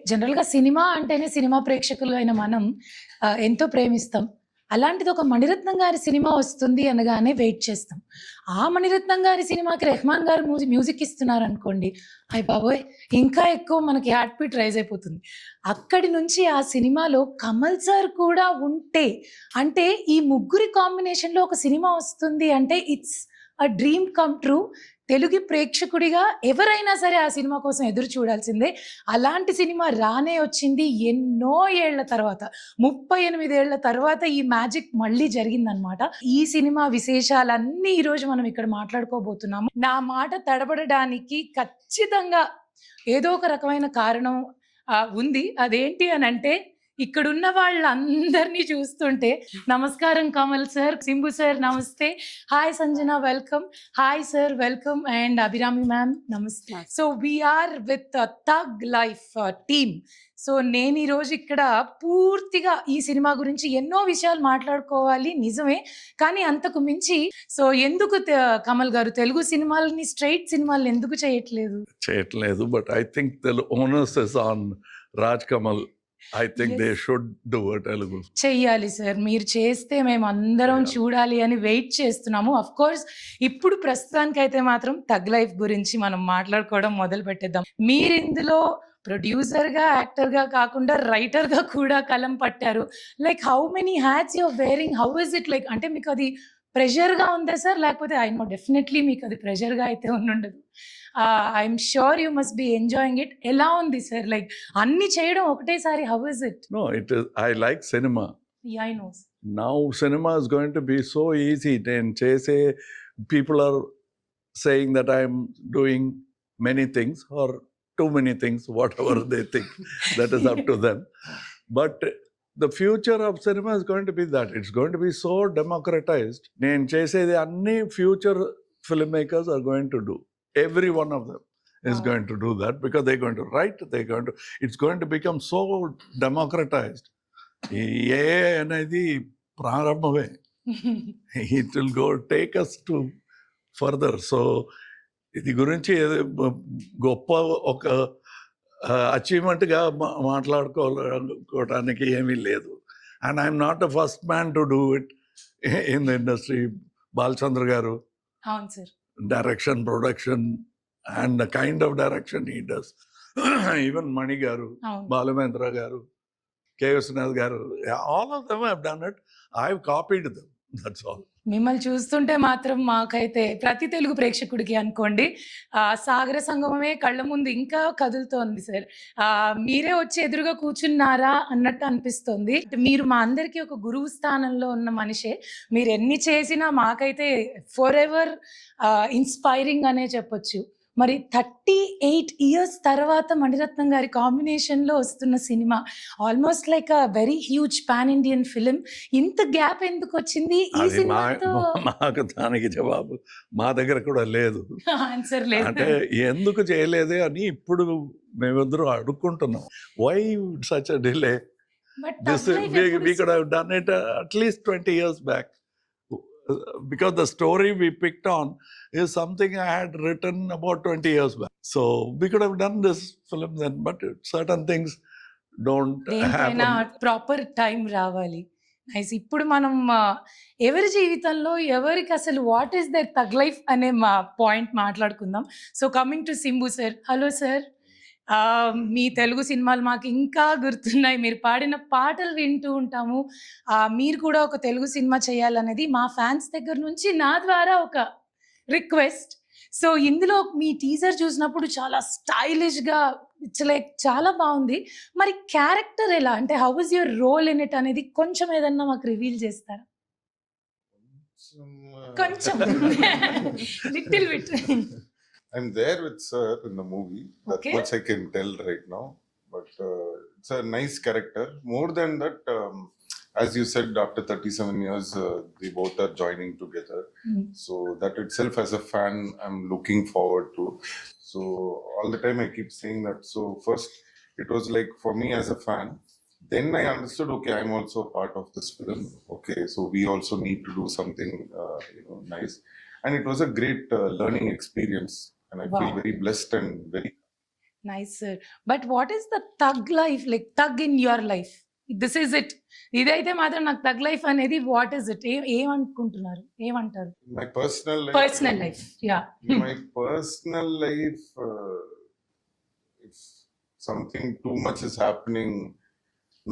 జనరల్‌గా సినిమా అంటేనే సినిమా ప్రేక్షకులైన మనం ఎంతో ప్రేమిస్తాం. అలాంటిది ఒక మణిరత్నం గారి సినిమా వస్తుంది అనగానే వెయిట్ చేస్తాం. ఆ మణిరత్నం గారి సినిమాకి రెహమాన్ గారు మ్యూజిక్ ఇస్తున్నారనుకోండి, అయ్య బాబోయ్! ఇంకా ఎక్కువ మనకి హార్ట్ బీట్ రైజ్ అయిపోతుంది. అక్కడి నుంచి ఆ సినిమాలో కమల్ సార్ కూడా ఉంటే, అంటే ఈ ముగ్గురి కాంబినేషన్‌లో ఒక సినిమా వస్తుంది అంటే it's a dream come true. Telugu ప్రేక్షకుడిగా ఎవరైనా సరే ఆ సినిమా కోసం ఎదురు చూడాల్సిందే. అలాంటి సినిమా రానే వచ్చింది ఎన్నో ఏళ్ల తర్వాత. 38 ఏళ్ల తర్వాత ఈ మ్యాజిక్ మళ్ళీ జరిగిందనమాట. ఈ సినిమా విశేషాలన్నీ ఈరోజు మనం ఇక్కడ మాట్లాడుకోబోతున్నాము. నా మాట తడబడడానికి ఖచ్చితంగా ఏదో ఒక రకమైన కారణం ఉంది. అదేంటి అనంటే ఇక్కడున్న వాళ్ళందరినీ చూస్తుంటే నమస్కారం కమల్ సార్, సింబు సార్ నమస్తే. Hi Sanjana welcome. Hi sir welcome and Abhirami ma'am నమస్తే. So we are with Thug Life team. So నేను ఈరోజు ఇక్కడ పూర్తిగా ఈ సినిమా గురించి ఎన్నో విషయాలు మాట్లాడుకోవాలి నిజమే, కానీ అంతకు మించి సో ఎందుకు కమల్ గారు తెలుగు సినిమాలని స్ట్రైట్ సినిమాలు ఎందుకు చేయట్లేదు? But I think the owners is on Raj Kamal. I think Yes. they should do a Telugu. చెయ్యాలి సార్. మీరు చేస్తే మేము అందరం చూడాలి అని వెయిట్ చేస్తున్నాము. ఆఫ్ కోర్స్ ఇప్పుడు ప్రస్తుతానికైతే మాత్రం థగ్ లైఫ్ గురించి మనం మాట్లాడుకోవడం మొదలు పెట్టేద్దాం. మీరు ఇందులో ప్రొడ్యూసర్‌గా, యాక్టర్‌గా కాకుండా రైటర్‌గా కూడా కలం పట్టారు. Like how many hats you are wearing? How is it like? అంటే మీకు అది ప్రెషర్‌గా ఉందా సార్? లేకపోతే ఐ నో డెఫినెట్లీ మీకు అది ప్రెషర్‌గా అయితే ఉండుండదు. I'm sure you must be enjoying it. ఎలా ఉంది సార్? లైక్ అన్ని చేయడం ఒకటేసారి how is it? No, it is. I like cinema. Yeah, I know. Now cinema is going to be so easy. And chase people are saying that I'm doing many things or too many things, whatever they think. That is up to them. But the future of cinema is going to be that. It's going to be so democratized. నేను చేసేది అన్ని future filmmakers are going to do. Every one of them is going to do that because they're going to write, it's going to become so democratized. AI అనేది ప్రారంభమే. It will go take us to further. So ఇది గురించి గొప్ప ఒక అచీవ్మెంట్గా మాట్లాడుకోవడానికి ఏమీ లేదు. And I'm not the first man to do it in the industry. Balachandra గారు, అవును sir, direction, production, and the kind of direction he does. Even Mani Garu, Balamendra Garu, K. Viswanath Garu, all of them have done it. I've copied them. That's all. మిమ్మల్ని చూస్తుంటే మాత్రం మాకైతే ప్రతి తెలుగు ప్రేక్షకుడికి అనుకోండి సాగర సంగమమే కళ్ళ ముందు ఇంకా కదులుతోంది సార్. మీరే వచ్చి ఎదురుగా కూర్చున్నారా అన్నట్టు అనిపిస్తుంది. మీరు మా అందరికీ ఒక గురువు స్థానంలో ఉన్న మనిషే. మీరు ఎన్ని చేసినా మాకైతే ఫర్ ఎవర్ ఇన్స్పైరింగ్ అనే చెప్పొచ్చు. మరి 38 ఇయర్స్ తర్వాత మణిరత్నం గారి కాంబినేషన్లో వస్తున్న cinema almost like a very huge pan Indian film. ఇంత గ్యాప్ ఎందుకు వచ్చింది ఈ సినిమాతో? నాకు దానికి జవాబు మా దగ్గర కూడా లేదు, ఆన్సర్ లేదు. అంటే ఎందుకు చేయలేదే అని ఇప్పుడు మేమిద్దరం అడుక్కుంటున్నాం. Why such a delay? This we could have done it at least 20 years back. Because the story we picked on is something I had written about 20 years back. So we could have done this film then, but certain things don't happen. Proper time రావాలి. Nice. ఇప్పుడు మనం ఎవరి జీవితంలో ఎవరికి అసలు what is their Thug Life అనే మా point మాట్లాడుకుందాం. So coming to Simbu sir. Hello sir. మీ తెలుగు సినిమాలు మాకు ఇంకా గుర్తున్నాయి. మీరు పాడిన పాటలు వింటూ ఉంటాము. మీరు కూడా ఒక తెలుగు సినిమా చేయాలనేది మా ఫ్యాన్స్ దగ్గర నుంచి నా ద్వారా ఒక రిక్వెస్ట్. సో ఇందులో మీ టీజర్ చూసినప్పుడు చాలా స్టైలిష్గా, ఇట్స్ లైక్ చాలా బాగుంది. మరి క్యారెక్టర్ ఎలా, అంటే how is your role in it అనేది కొంచెం ఏదన్నా మాకు రివీల్ చేస్తారా? కొంచెం little bit. I'm there with sir in the movie. That's much I can tell right now. But it's a nice character. More than that, as you said, after 37 years, they both are joining together. So that itself, as a fan, I'm looking forward to. So all the time I keep saying that. So first, it was like for me as a fan. Then I understood, okay, I'm also part of this film. Okay, so we also need to do something, nice. And it was a great learning experience. And I feel very blessed and very nice sir. But what is the tug life, like tug in your life? This is it, ఇదైతే మాత్రం నాకు tug life అనేది what is it? ఏమనుకుంటున్నారు, ఏమంటారు? My personal life. Personal life, yeah. My personal life, if something too much is happening,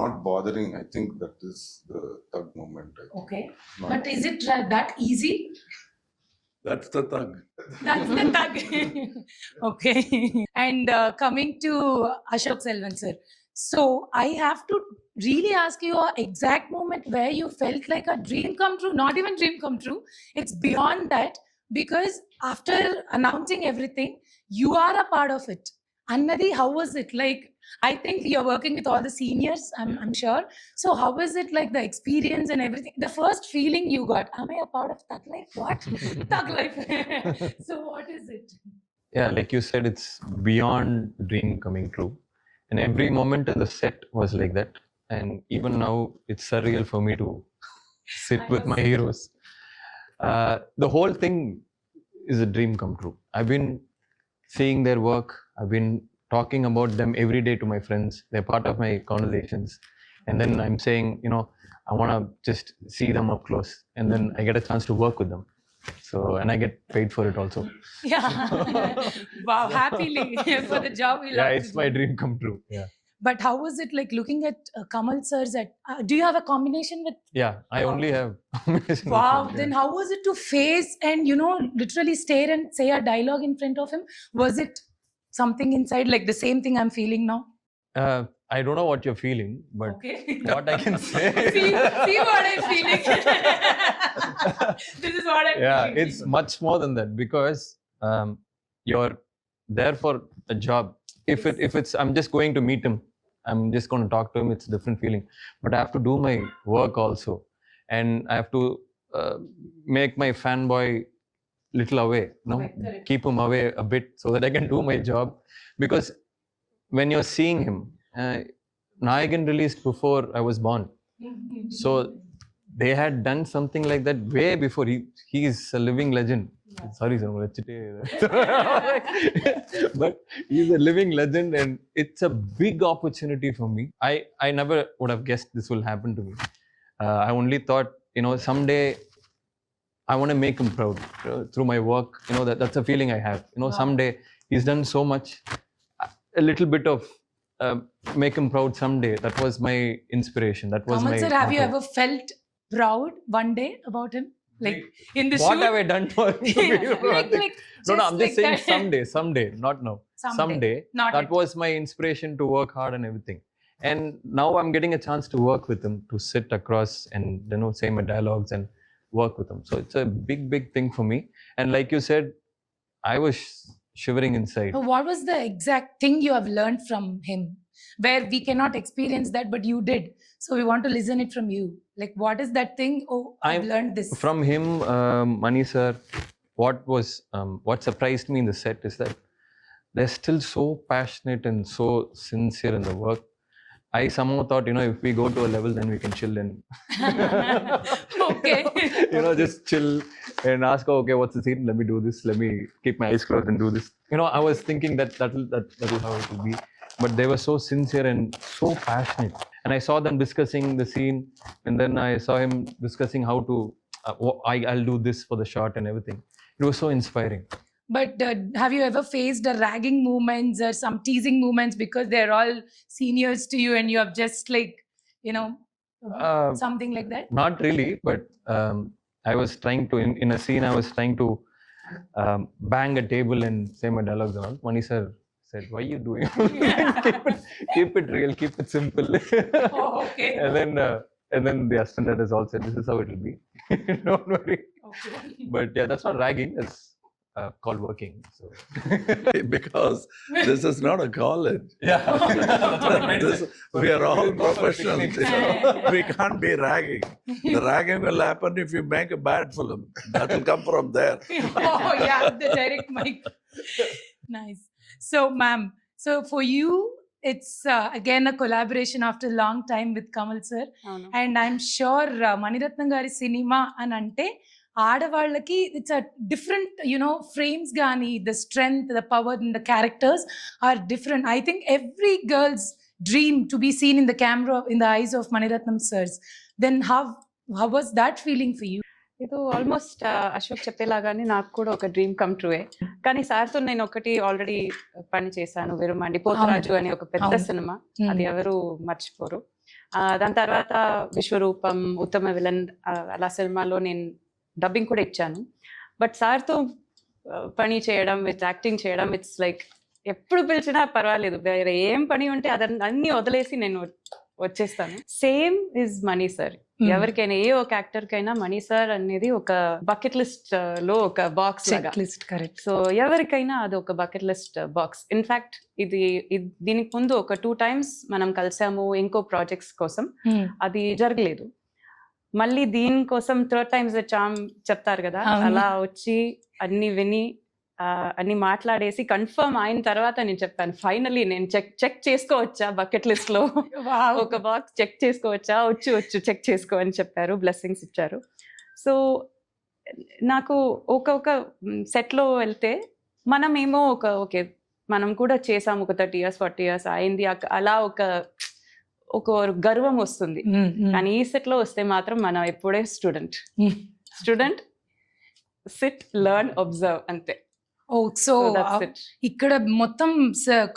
not bothering, I think that is the thug moment. I think. Okay, Not- but is it that easy? That's the thug. That's the thug. Okay. And coming to Ashok Selvan sir, so I have to really ask you a exact moment where you felt like a dream come true. Not even dream come true, it's beyond that, because after announcing everything, you are a part of it. Annadi, how was it like? I think you're working with all the seniors, I'm sure. So how was it like, the experience and everything? The first feeling you got, am I a part of Thug Life? What? Thug Life. So what is it? Yeah, like you said, it's beyond dream coming true. And every moment in the set was like that. And even now, it's surreal for me to sit I with know, my sir. heroes. The whole thing is a dream come true. I've been seeing their work. I've been talking about them every day to my friends. They're part of my conversations. And then I'm saying, you know, I want to just see them up close. And then I get a chance to work with them. So, and I get paid for it also. Yeah. Wow, happily for the job we love Yeah, to it's do. my dream come true. Yeah. But how was it like looking at Kamal sir's at, do you have a combination with? Yeah, I only have combination. with Wow, him, yeah. then how was it to face and, you know, literally stare and say a dialogue in front of him? Was it something inside like the same thing I'm feeling now? I don't know what you're feeling, but Okay. what I can say. see what I'm feeling. This is what I'm Yeah, feeling. it's much more than that, because you're there for a job. If it's I'm just going to meet him, I'm just going to talk to him, it's a different feeling. But I have to do my work also, and I have to make my fanboy little away, no, Correct, correct. keep him away a bit so that I can do my job. Because when you're seeing him, Nayagan released before I was born, so they had done something like that way before. He is a living legend. Yeah. Sorry, sir, but he's a living legend, and it's a big opportunity for me. I never would have guessed this will happen to me. I only thought, you know, someday I want to make him proud through my work. You know, that's a feeling I have. You know, Wow. someday he's done so much. A little bit of make him proud someday. That was my inspiration. That was Kamal my sir, have you motto. ever felt proud one day about him? Like in the What shoot? have I done for him to be romantic? like No, I'm just saying that. someday, not now. Someday. Not That yet. was my inspiration to work hard and everything. And now I'm getting a chance to work with him, to sit across and, you know, say my dialogues and work with him. So it's a big thing for me. And like you said, I was shivering inside. What was the exact thing you have learned from him, where we cannot experience that, but you did? So we want to listen it from you. Like, what is that thing? Oh, I've learned this. From him, Mani sir, what surprised me in the set is that they're still so passionate and so sincere in the work. I somehow thought, you know, if we go to a level, then we can chill and Okay. you know, just chill and ask, oh, okay, what's the scene? Let me do this. Let me keep my eyes closed and do this. You know, I was thinking that'll how it will be. But they were so sincere and so passionate. And I saw them discussing the scene, and then I saw him discussing how to, I'll do this for the shot and everything. It was so inspiring. But have you ever faced a ragging moments or some teasing moments because they're all seniors to you and you have just like, you know, something like that? Not really, but I was trying to, in a scene, I was trying to bang a table and say my dialogues and all. Mani sir said, why are you doing? keep it real, keep it simple. Oh, okay. And then the assistant has all said, this is how it will be. Don't worry. Okay. But yeah, that's not ragging. That's called working. So Because this is not a college. yeah, We are all professionals. We can't be ragging. The ragging will happen if you make a bad film. That will come from there. Oh, yeah, the direct mic. Nice. So, ma'am, so for you, it's again a collaboration after a long time with Kamal sir. అవును And I'm sure Maniratnam Gari cinema and ante ఆడవాళ్ళకి it's a different frames కానీ the strength the power in the characters are different. I think every girl's dream to be seen in the camera in the eyes of Mani Ratnam sir's. Then how was that feeling for you? ఇది almost Ashok చెప్పేలాగానే నాకు కూడా ఒక dream come ట్రూయే. కానీ సార్తో నేను ఒకటి already పని చేశాను, విరుమండి పోతరాజు అని ఒక పెద్ద సినిమా, అది ఎవరు మర్చిపోరు. దాని తర్వాత విశ్వరూపం, ఉత్తమ విలన్, అలా సినిమాలో నేను డబ్బింగ్ కూడా ఇచ్చాను. బట్ సార్తో పని చేయడం, విత్ యాక్టింగ్ చేయడం, ఇట్స్ లైక్ ఎప్పుడు పిలిచినా పర్వాలేదు, వేరే ఏం పని ఉంటే అన్ని వదిలేసి నేను వచ్చేస్తాను. Same is money sir. ఎవరికైనా ఏ ఒక యాక్టర్ కైనా మనీ సార్ అనేది ఒక బకెట్ లిస్ట్ లో ఒక బాక్స్ లిస్ట్. కరెక్ట్. సో ఎవరికైనా అది ఒక బకెట్ లిస్ట్ బాక్స్. ఇన్ఫాక్ట్ దీనికి ముందు ఒక 2 times మనం కలిసాము ఇంకో ప్రాజెక్ట్స్ కోసం, అది జరగలేదు. మళ్ళీ దీనికోసం 3rd time చామ్ చెప్తారు కదా, అలా వచ్చి అన్ని విని అన్ని మాట్లాడేసి కన్ఫర్మ్ అయిన తర్వాత నేను చెప్పాను, ఫైనలీ నేను చెక్ చేసుకోవచ్చా బకెట్ లిస్ట్ లో ఒక బాక్స్ చెక్ చేసుకోవచ్చా, వచ్చు చెక్ చేసుకో అని చెప్పారు, బ్లెస్సింగ్స్ ఇచ్చారు. సో నాకు ఒక సెట్ లో వెళ్తే మనమేమో ఓకే మనం కూడా చేసాము, ఒక 30 years 40 years అయింది, అలా ఒక గర్వం వస్తుంది. కానీ ఈ సెట్ లో వస్తే మాత్రం మనం ఎప్పుడే స్టూడెంట్ సిట్ లెర్న్ అబ్జర్వ్ అంతే. సో ఇక్కడ మొత్తం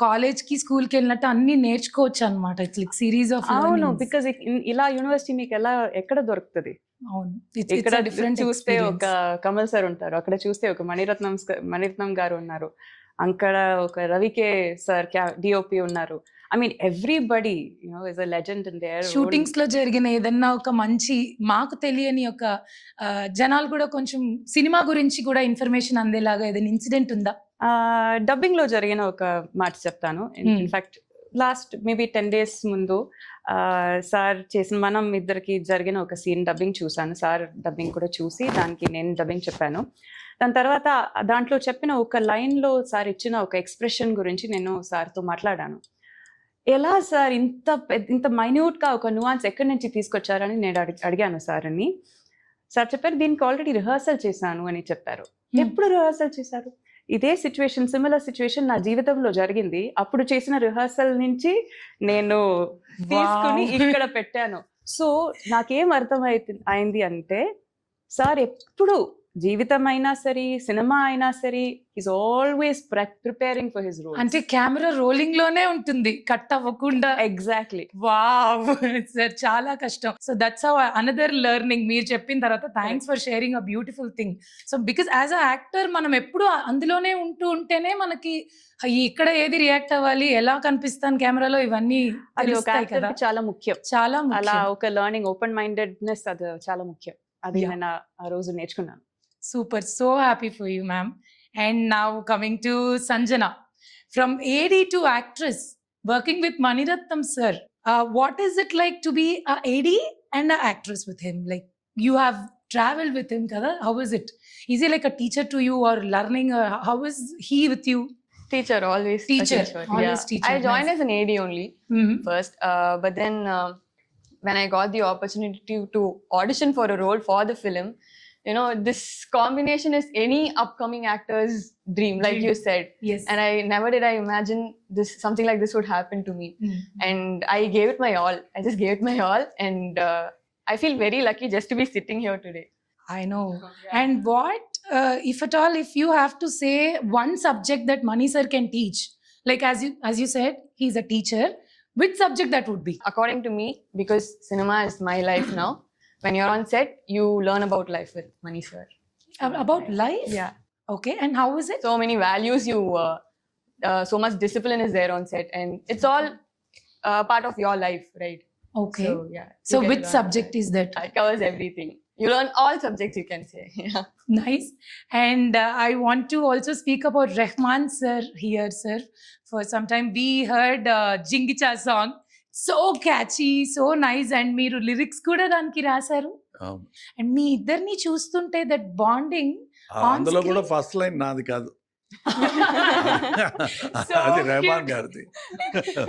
కాలేజ్ కి స్కూల్ కి వెళ్ళినట్టు అన్ని నేర్చుకోవచ్చు అనమాట. It's like series of. అవును, బికాజ్ ఇలా యూనివర్సిటీ మీకు ఎక్కడ దొరుకుతుంది? ఇక్కడ డిఫరెంట్ చూస్తే ఒక కమల్ సార్ ఉంటారు, అక్కడ చూస్తే ఒక మణిరత్నం గారు ఉన్నారు, అక్కడ ఒక రవికే సార్ డిఓపి ఉన్నారు. I mean, everybody, is a legend in their shootings లో జరిగిన ఏదన్నా ఒక మంచి మాకు తెలియని ఒక జనాలు కూడా కొంచెం సినిమా గురించి కూడా ఇన్ఫర్మేషన్ అందేలాగా ఏదైనా ఇన్సిడెంట్ ఉందా? డబ్బింగ్ లో జరిగిన ఒక మాట చెప్తాను. ఇన్ఫాక్ట్ లాస్ట్ మేబీ 10 days ముందు సార్ చేసిన మనం ఇద్దరికి జరిగిన ఒక సీన్ డబ్బింగ్ చూసాను. సార్ డబ్బింగ్ కూడా చూసి దానికి నేను డబ్బింగ్ చెప్పాను. దాని తర్వాత దాంట్లో చెప్పిన ఒక లైన్ లో సార్ ఇచ్చిన ఒక ఎక్స్ప్రెషన్ గురించి నేను సార్తో మాట్లాడాను. ఎలా సార్ ఇంత మైన్యూట్ గా ఒక న్యూయాన్స్ ఎక్కడి నుంచి తీసుకొచ్చారని నేను అడిగాను సార్ని. సార్ చెప్పారు, దీనికి ఆల్రెడీ రిహర్సల్ చేశాను అని చెప్పారు. ఎప్పుడు రిహర్సల్ చేశారు? ఇదే సిచ్యువేషన్, సిమిలర్ సిచ్యువేషన్ నా జీవితంలో జరిగింది. అప్పుడు చేసిన రిహర్సల్ నుంచి నేను తీసుకుని ఇక్కడ పెట్టాను. సో నాకేం అయింది అంటే, సార్ ఎప్పుడు జీవితం అయినా సరే, సినిమా అయినా సరే, is always preparing for his role. అంటే కెమెరా రోలింగ్ లోనే ఉంటుంది, కట్ అవ్వకుండా. ఎగ్జాక్ట్లీ. వావ్ సార్, చాలా కష్టం. So that's how another learning మీరు చెప్పిన తర్వాత. Thanks for sharing a beautiful thing. So because as a actor మనం ఎప్పుడు అందులోనే ఉంటేనే మనకి ఇక్కడ ఏది రియాక్ట్ అవ్వాలి, ఎలా కనిపిస్తాను కెమెరాలో, ఇవన్నీ కదా చాలా ముఖ్యం. చాలా అలా ఒక లెర్నింగ్, ఓపెన్ మైండెడ్నెస్ అది చాలా ముఖ్యం. అది నేను ఆ రోజు నేర్చుకున్నాను. Super, so happy for you, ma'am. And now coming to Sanjana, from AD to actress, working with Maniratnam sir, what is it like to be a AD and an actress with him? Like, you have traveled with him, kada? How is it? Is he like a teacher to you, or learning? How is he with you? Teacher, always Teacher, always yeah. teacher. I joined nice. as an AD only first, but then when I got the opportunity to audition for a role for the film, this combination is any upcoming actor's dream, like you said. Yes. And I never did imagine something like this would happen to me. And I gave it my all. I just gave it my all, and I feel very lucky just to be sitting here today. I know. And what, if at all, if you have to say one subject that Mani sir can teach, like as you said, he's a teacher, which subject that would be? According to me, because cinema is my life now, when you're on set, you learn about life with Mani sir. About life? Yeah. Okay. And how is it? So many values, so much discipline is there on set, and it's all part of your life, right? Okay. So yeah. So which subject is that? It covers everything. You learn all subjects, you can say. Yeah. Nice. And I want to also speak about Rahman sir here, sir. For some time we heard Jingicha song. So catchy, so nice. And మీరు lyrics కూడా దానికి రాశారు. And మీ ఇద్దరిని చూస్తుంటే that bonding, అందులో కూడా first line నాది కాదు, అది రెహమాన్ గారిది.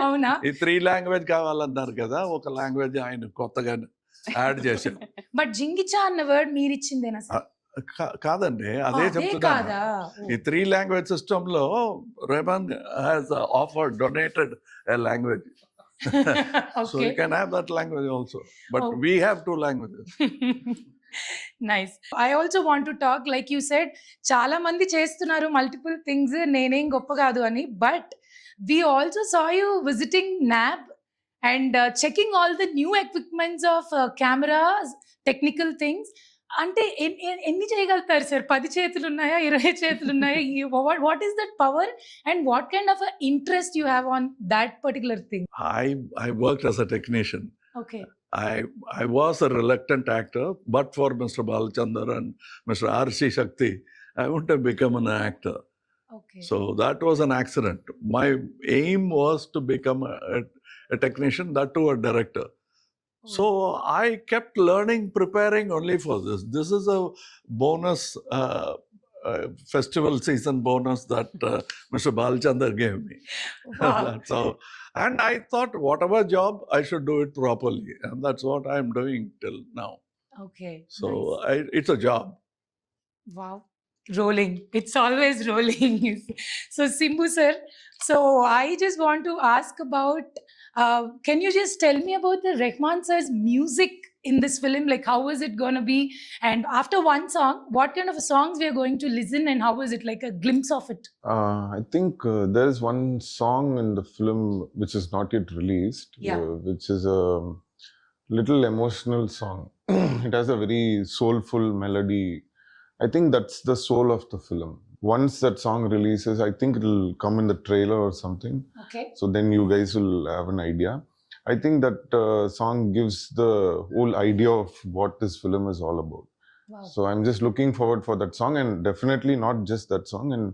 అవునా? ఈ 3 language కావాలన్నారు కదా, ఒక లాంగ్వేజ్ ఆయన కొత్తగా యాడ్ చేశారు. బట్ జింగిచా అన్న వర్డ్ మీరు ఇచ్చిందేనా సార్? కాదండి, అదే అదే చెప్తున్నాను. కాదా? ఈ 3 లాంగ్వేజ్ సిస్టంలో Rahman has offered donated a language. So okay. You can have that language also, but Oh. We have 2 languages. Nice. I also want to talk like you said చాలా మంది చేస్తున్నారు మల్టిపుల్ థింగ్స్, నేనేం గొప్ప కాదు అని. But we also saw you visiting NAB and checking all the new equipments of cameras, technical things. అంటే ఎన్ని చేయగలుగుతారు సార్? 10 చేతులు ఉన్నాయా, 20 చేతులు ఉన్నాయా? What is that power and what kind of interest you have on that particular thing? I worked as a technician. Okay. I was a reluctant actor, but for Mr. Balachandar and Mr. R.C. Shakti, I wouldn't have become an actor. Okay. So that was an accident. My aim was to become a technician, that too a director. So I kept learning, preparing only for this. This is a bonus, festival season bonus that Mr. Balachandar gave me. Wow. That's how. And I thought, whatever job, I should do it properly. And that's what I'm doing till now. Okay. So it's a job. Wow. Rolling. It's always rolling. So Simbu sir, so I just want to ask about, can you just tell me about the Rahman sir's music in this film? Like how is it going to be? And after one song, what kind of songs we are going to listen and how is it, like a glimpse of it? I think there is one song in the film which is not yet released, Yeah. which is a little emotional song. It has a very soulful melody. I think that's the soul of the film. Once that song releases, I think it'll come in the trailer or something. Okay. So then you guys will have an idea. I think that song gives the whole idea of what this film is all about. Wow. So I'm just looking forward for that song, and definitely not just that song, and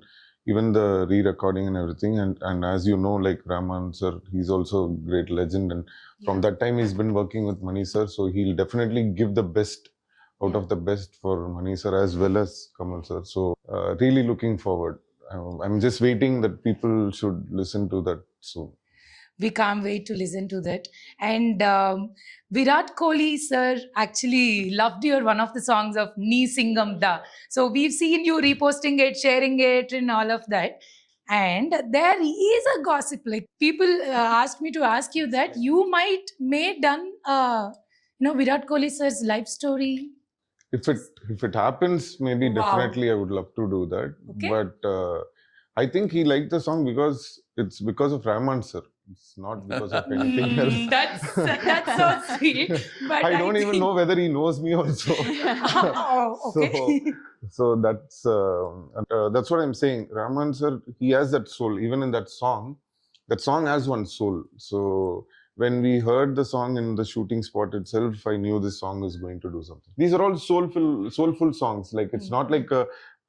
even the re-recording and everything. And as you know, like Rahman sir, he's also a great legend, and from that time he's been working with Mani sir, so he'll definitely give the best out of the best for Mani sir as well as Kamal sir. So really looking forward. I'm just waiting that people should listen to that soon. We can't wait to listen to that. And Virat Kohli sir actually loved your one of the songs of Nee Singam Da. So we've seen you reposting it, sharing it and all of that. And there is a gossip, like people asked me to ask you that you may done Virat Kohli sir's life story. If it happens, maybe Wow. definitely I would love to do that. Okay. But I think he liked the song because it's because of Rahman sir. It's not because of anything else. That's so sweet. But I don't even know whether he knows me also. Oh, okay. So that's what I'm saying. Rahman sir, he has that soul. Even in that song has one soul. So when we heard the song in the shooting spot itself, I knew this song is going to do something. These are all soulful songs. Like it's not like a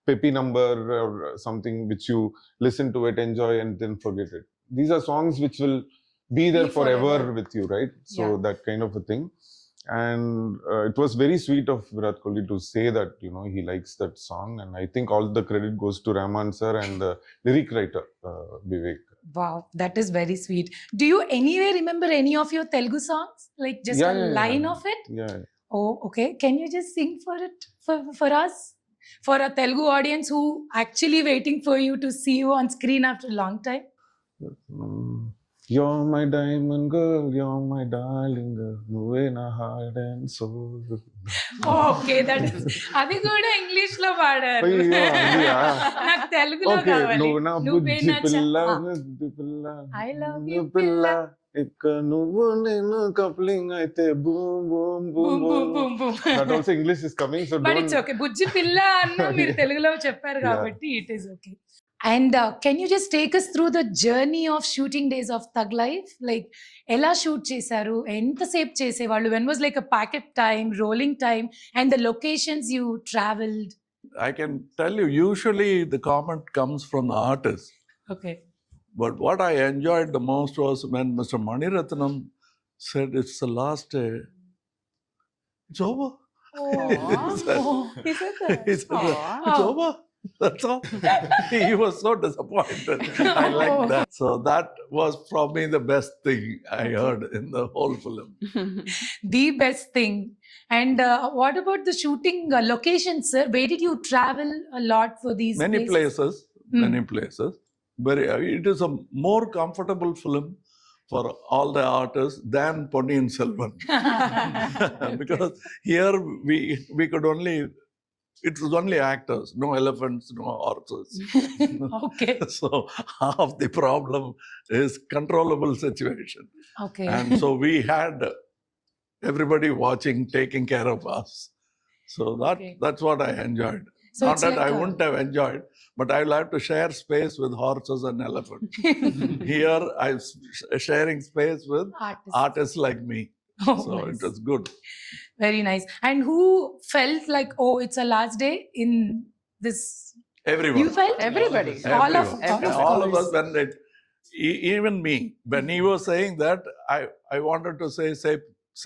peppy number or something which you listen to it, enjoy, and then forget it. These are songs which will be there forever with you, right? So Yeah. that kind of a thing. And it was very sweet of Virat Kohli to say that, he likes that song. And I think all the credit goes to Rahman sir and the lyric writer, Vivek. Wow, that is very sweet. Do you anyway remember any of your Telugu songs? Like just a line of it? Yeah. Oh, okay. Can you just sing for it for us? For a Telugu audience who actually waiting for you to see you on screen after a long time? You're my diamond girl, you're my darling girl, నువ్వే నా heart and soul. Okay, that is. అది కూడా English లో పాడారు. అయ్యో, అదియా? నాకు తెలుగులో Okay, కావాలి. నువ్వు నా నువ్వే బుజ్జి నా పిల్ల, చ- బుజ్జి పిల్ల, I love బుజ్జి you, పిల్ల, ఇక నువ్వు నేను కప్లింగ్ అయితే boom boom boom Boom, boom, boom. boom, boom. That also English is coming, so But don't. it's okay. బుజ్జి పిల్ల అన్న మీరు తెలుగులో చెప్పారు Yeah. కాబట్టి it is okay. And can you just take us through the journey of shooting days of Thug Life? Like ఎలా shoot చేశారు, ఎంతసేపు చేసేవాళ్ళు, when was like a packet time, rolling time, and the locations you traveled? I can tell you, usually the comment comes from the artist. Okay. But what I enjoyed the most was when Mr. Mani Ratnam said, it's the last day. It's over. Oh, He said- He said that. He said, Aw. it's over. That's all. He was so disappointed. I like that. So that was probably the best thing I heard in the whole film. The best thing. And what about the shooting locations, sir? Where did you travel a lot for these Many places, Hmm. many places. But it is a more comfortable film for all the artists than Ponniyin Selvan. Because here we could only, it was only actors, no elephants, no horses. Okay. So half the problem is controllable situation. Okay. And so we had everybody watching, taking care of us. So Okay. that's what I enjoyed. So Not it's that like I wouldn't have enjoyed, but I will have to share space with horses and elephants. Here I'm sharing space with Artist. artists like me. Oh, So nice. it was good. Very nice. And who felt like, oh, it's a last day in this? Everyone. You felt? Everybody. All of- Everyone. All of us, when it, even me, when he was saying that, I wanted to say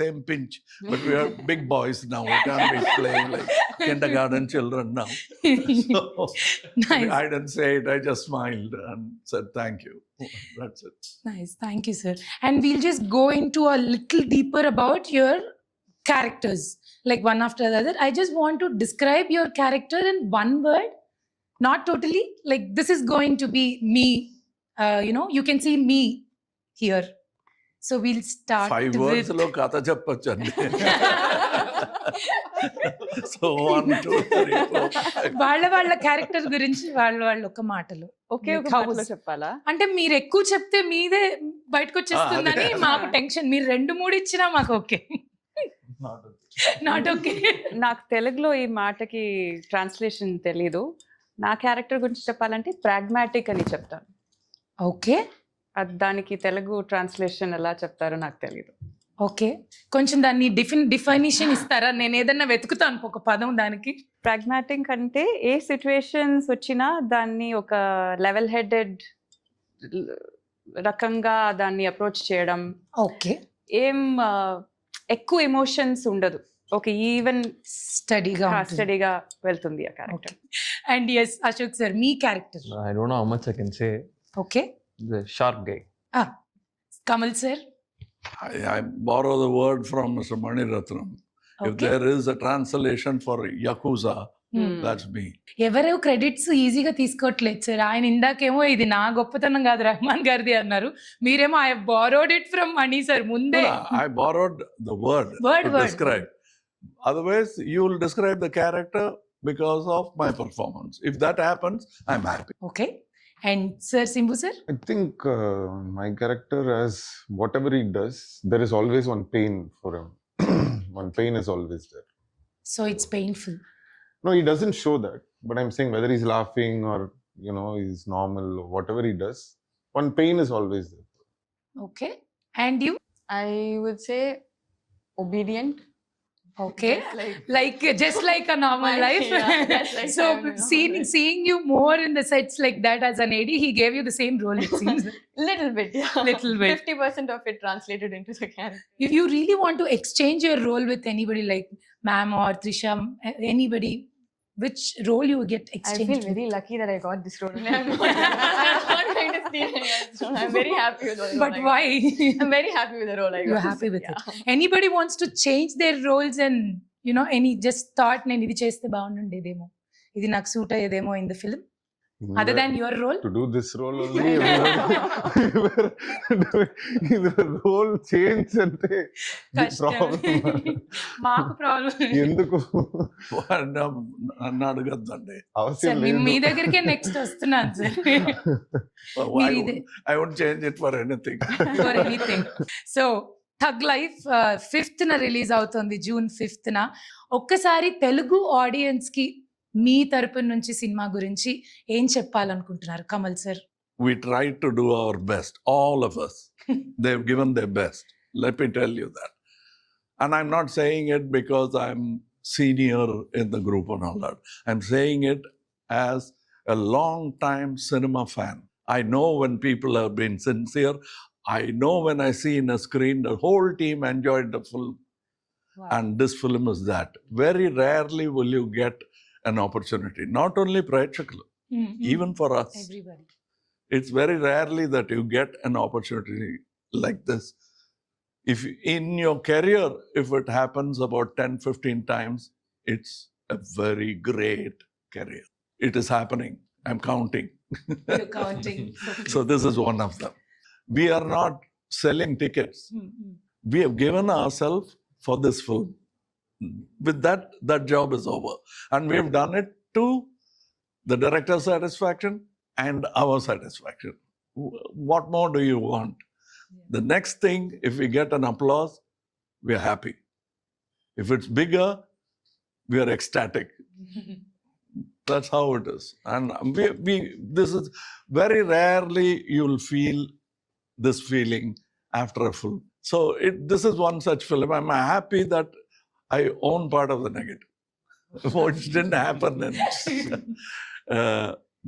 same pinch, but we are big boys now. We can't be playing like kindergarten children now. So Nice. I didn't say it. I just smiled and said thank you. That's it. Nice. Thank you, sir. And we'll just go into a little deeper about your characters, like one after the other. I just want to describe your character in one word, not totally. Like, this is going to be me. You can see me here. So we'll start 5 words with... lo katha cheppachandi. So 1, 2, 3, 4, 5. వాళ్ళ character గురించి వాళ్ళ ఒక మాటలు. ఒకే ఒక Like మాటలో house. చెప్పాలా? అంటే మీరు ఎక్కువ చెప్తే మీదే బయటకు వచ్చేస్తుందని అదే. మాకు టెన్షన్. మీరు 2-3 ఇచ్చినా మాకు ఓకే. Not okay. నాకు తెలుగులో ఈ మాటకి ట్రాన్స్లేషన్ తెలీదు. నా క్యారెక్టర్ గురించి చెప్పాలంటే ప్రాగ్మాటిక్ అని చెప్తాను. ఓకే. దానికి తెలుగు ట్రాన్స్లేషన్ ఎలా చెప్తారో నాకు తెలియదు. ఓకే. కొంచెం దాన్ని డిఫైనిషన్ ఇస్తారా? నేను ఏదన్నా వెతుకుతాను ఒక పదం దానికి. ప్రాగ్మాటిక్ అంటే ఏ సిచ్యువేషన్స్ వచ్చినా దాన్ని ఒక లెవెల్ హెడెడ్ రకంగా దాన్ని అప్రోచ్ చేయడం. ఓకే. ఏం ఎక్కువ ఎమోషన్స్ ఉండదు. ఒక ఈవెన్ స్టడీగా వెళ్తుంది ఆ character. And S Ashok sir, మీ character. I don't know how much I can say. Okay. The sharp guy. Kamal sir. I borrow the word from Mr. Mani Ratnam. If okay. there is a translation for Yakuza, that's me. ఎవరో credits ఈజీగా తీసుకోవట్లేదు sir. ఆయన ఇందాకేమో ఇది నా గొప్పతనం కాదు రెహమాన్ గారిది అన్నారు. మీరేమో I borrowed it from money sir ముందే. No, I borrowed the word to describe. Otherwise, you will describe the character because of my performance. If that happens, I'm happy. Okay. And sir Simbu sir. I think my character, as whatever he does, there is always one pain for him. One pain is always there. So it's painful. No, he doesn't show that. But I'm saying whether he's laughing or, he's normal or whatever he does, one pain is always there. Okay. And you? I would say obedient. Okay. Like just like a normal My- life. yeah, that's like So I'm a normal life. seeing you more in the sets like that as an AD, he gave you the same role, it seems. little bit, yeah. Little bit. 50% of it translated into the character. If you really want to exchange your role with anybody like ma'am or Trisha, anybody, which role you would get I exchanged feel very lucky that I got this role. I'm not going to steal it. I'm very happy with the role. But I why? got. I'm very happy with the role I got. You're happy with Yeah. it. Anybody wants to change their roles and, any just thought, నేను ఇది చేస్తే బాగుండేదేమో, ఇది నాకు suit అయ్యేదేమో in the film, other than your role? To do this role only, the role change ante మాకు problem. ఎందుకు నన్ను అడగద్దండి. అవసరం sir లేదు. మీ దగ్గరికే నెక్స్ట్ వస్తున్నాను సార్. మీరు ఇదే I wouldn't change it for anything. For anything. So tug life 5th release అవుతుంది, June 5th. ఒక్కసారి తెలుగు ఆడియన్స్ కి మీ తరపు నుంచి సినిమా గురించి ఏం చెప్పాలనుకుంటున్నారు Kamal sir? We tried to do our best, all of us. They've given their best. Let me tell you that. And I'm not saying it because I'm senior in the group and all that. I'm saying it as a long-time cinema fan. I know when people have been sincere. I know when I see in a screen, the whole team enjoyed the film. Wow. And this film is that. Very rarely will you get an opportunity. Not only Prekshakalu, even for us. Everybody. It's very rarely that you get an opportunity like this. If in your career, if it happens about 10-15 times, it's a very great career. It is happening. I'm counting. Counting. So this is one of them. We are not selling tickets. We have given ourselves for this film. With that, that job is over. And we have done it to the director's satisfaction and our satisfaction. What more do you want? The next thing, if we get an applause, we are happy. If it's bigger, we are ecstatic. That's how it is. And this is very rarely you'll feel this feeling after a film. So this is one such film. I'm happy that I own part of the negative, which didn't happen in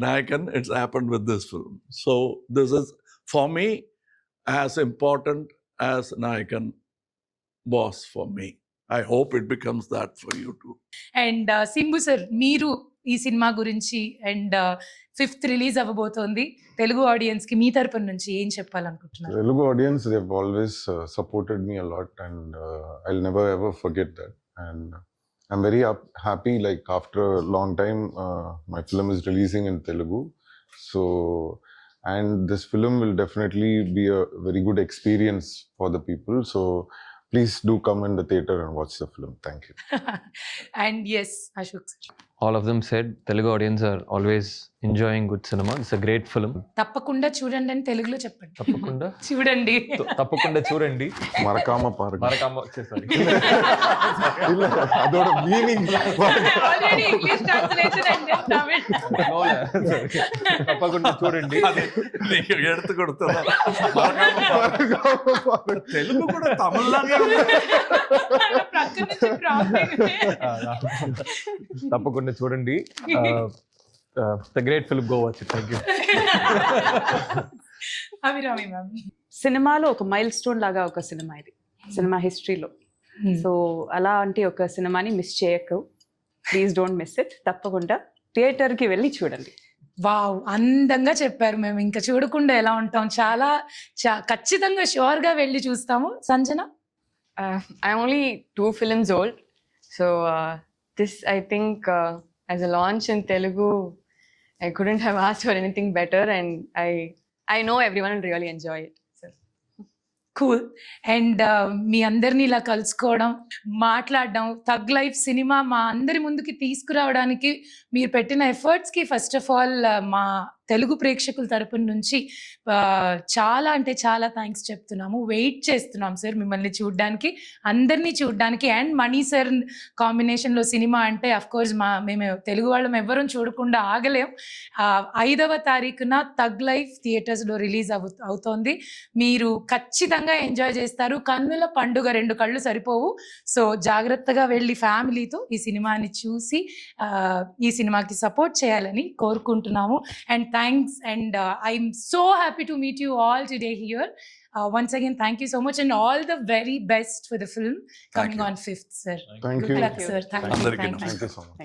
Nayakan. It's happened with this film. So this is, for me, as important as Nayakan was for me. I hope it becomes that for you too. And Simbu sir, మీరు ఈ సినిమా గురించి and 5th release అవ్వబోతోంది, Telugu audience కి మీ తరపున నుంచి ఏం చెప్పాలనుకుంటున్నారు? Telugu audience, they've always supported me a lot, and I'll never ever forget that. And I'm very happy, like after a long time, my film is releasing in Telugu. So, and this film will definitely be a very good experience for the people. So, please do come in the theater and watch the film. Thank you. And S Ashok sir. All of them said Telugu audience are always enjoying good cinema. It's a great film. తప్పకుండా చూడండి అని తెలుగులో చెప్పండి. తప్పకుండా చూడండి. తప్పకుండా చూడండి. Marakama Park. sorry. ಇಲ್ಲ ಅದೋட meaning already English translation and Tamil. తప్పకుండా చూడండి. నీకు ఎడుతు కొడుతున్నా. తెలుగు కూడా తమిళలాగే ప్రక్క నుంచి ప్రాంప్టింగ్. తప్పకుండా చూడండి. The great film, go watch it. Thank you. Abhirami ma'am. సినిమాలో ఒక మైల్ స్టోన్ లాగా ఒక సినిమా ఇది, సినిమా హిస్టరీలో. సో అలాంటి ఒక సినిమాని మిస్ చేయకు, ప్లీజ్ డోంట్ మిస్ ఇట్. తప్పకుండా థియేటర్కి వెళ్ళి చూడండి. వావ్, అందంగా చెప్పారు. మేము ఇంకా చూడకుండా ఎలా ఉంటాం? చాలా ఖచ్చితంగా షూర్గా వెళ్ళి చూస్తాము. Sanjana? I'm only 2 films old. So this, I think, as a launch in Telugu, I couldn't have asked for anything better, and I know everyone will really enjoy it. So. Cool. And మీ అందరినీ ఇలా కలుసుకోవడం, మాట్లాడడం, tug life cinema మా అందరి ముందుకి తీసుకురావడానికి మీరు పెట్టిన ఎఫర్ట్స్కి ఫస్ట్ ఆఫ్ ఆల్ మా తెలుగు ప్రేక్షకుల తరపున నుంచి చాలా అంటే చాలా థ్యాంక్స్ చెప్తున్నాము. వెయిట్ చేస్తున్నాం సార్ మిమ్మల్ని చూడడానికి, అందరినీ చూడడానికి. అండ్ మణి సార్ కాంబినేషన్లో సినిమా అంటే అఫ్కోర్స్ మేము తెలుగు వాళ్ళం ఎవ్వరూ చూడకుండా ఆగలేం. 5వ తారీఖున థగ్ లైఫ్ థియేటర్స్లో రిలీజ్ అవుతోంది. మీరు ఖచ్చితంగా ఎంజాయ్ చేస్తారు. కన్నుల పండుగ, 2 కళ్ళు సరిపోవు. సో జాగ్రత్తగా వెళ్ళి ఫ్యామిలీతో ఈ సినిమాని చూసి ఈ సినిమాకి సపోర్ట్ చేయాలని కోరుకుంటున్నాము. And thanks, and I'm so happy to meet you all today here. Once again, thank you so much, and all the very best for the film coming on 5th, sir. Thank Good you. luck, sir. Thank you. Andariki Thank you. Thank you so much.